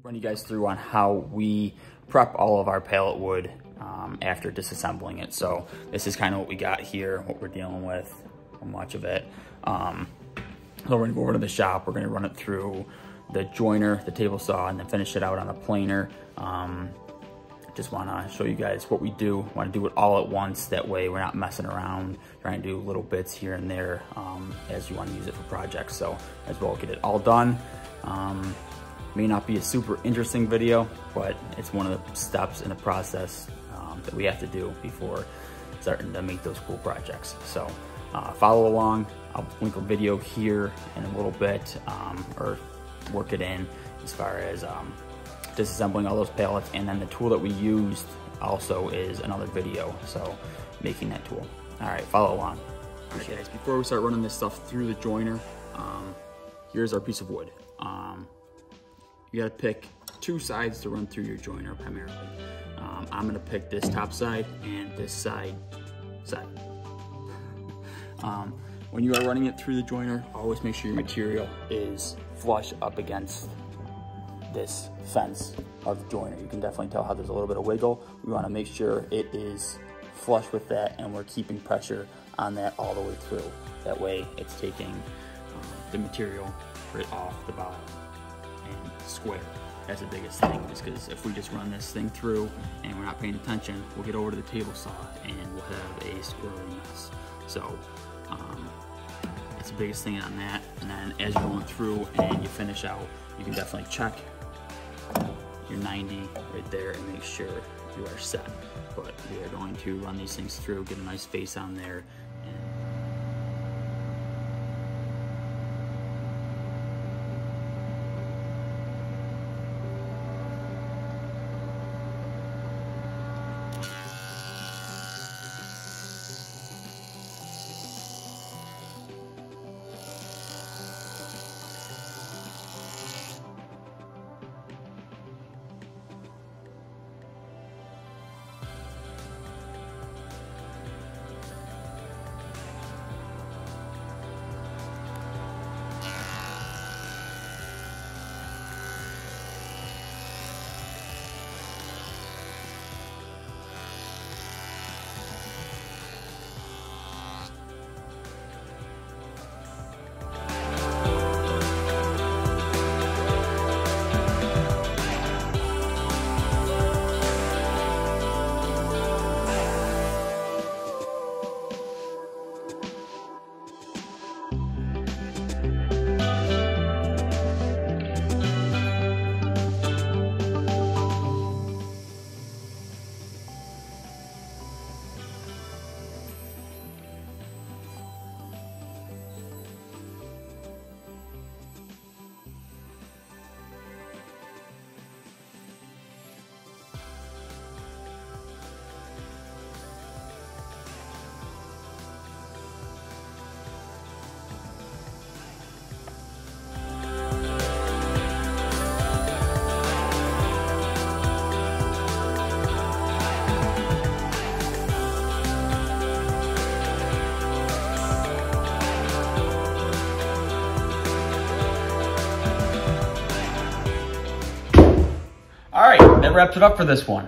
run you guys through on how we prep all of our pallet wood after disassembling it. So this is kind of what we got here, what we're dealing with, much of it. So we're gonna go over to the shop, we're gonna run it through the joiner, the table saw, and then finish it out on a planer. Just wanna show you guys what we do. Wanna do it all at once, that way we're not messing around, trying to do little bits here and there as you wanna use it for projects. So as well get it all done. May not be a super interesting video, but it's one of the steps in the process that we have to do before starting to make those cool projects. So follow along. I'll link a video here in a little bit, or work it in as far as disassembling all those pallets. And then the tool that we used also is another video, so making that tool. All right, follow along. All right, guys, before we start running this stuff through the joiner, here's our piece of wood. You gotta pick two sides to run through your joiner primarily. I'm gonna pick this top side and this side. When you are running it through the joiner, always make sure your material is flush up against this fence of the joiner. You can definitely tell how there's a little bit of wiggle. We wanna make sure it is flush with that, and we're keeping pressure on that all the way through. That way it's taking the material right off the bottom and square. That's the biggest thing, just because if we just run this thing through and we're not paying attention, we'll get over to the table saw and we'll have a squirrely mess. So that's the biggest thing on that. And then as you're going through and you finish out, you can definitely check your 90 right there and make sure you are set. But we are going to run these things through, get a nice face on there. All right, that wraps it up for this one.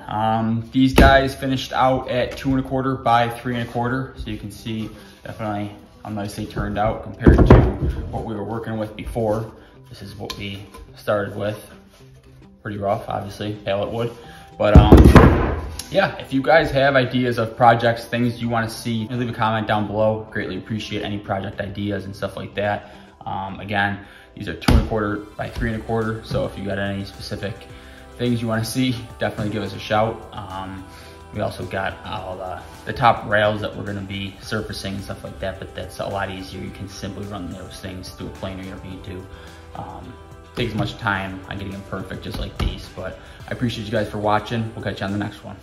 These guys finished out at 2 1/4 by 3 1/4. So you can see definitely how nice they turned out compared to what we were working with before. This is what we started with. Pretty rough, obviously, pallet wood. But yeah, if you guys have ideas of projects, things you wanna see, leave a comment down below. Greatly appreciate any project ideas and stuff like that. Again, these are 2 1/4 by 3 1/4. So if you got any specific things you want to see, definitely give us a shout. We also got all the top rails that we're going to be surfacing and stuff like that, but that's a lot easier. You can simply run those things through a planer. You don't need to take as much time on getting them perfect just like these. But I appreciate you guys for watching. We'll catch you on the next one.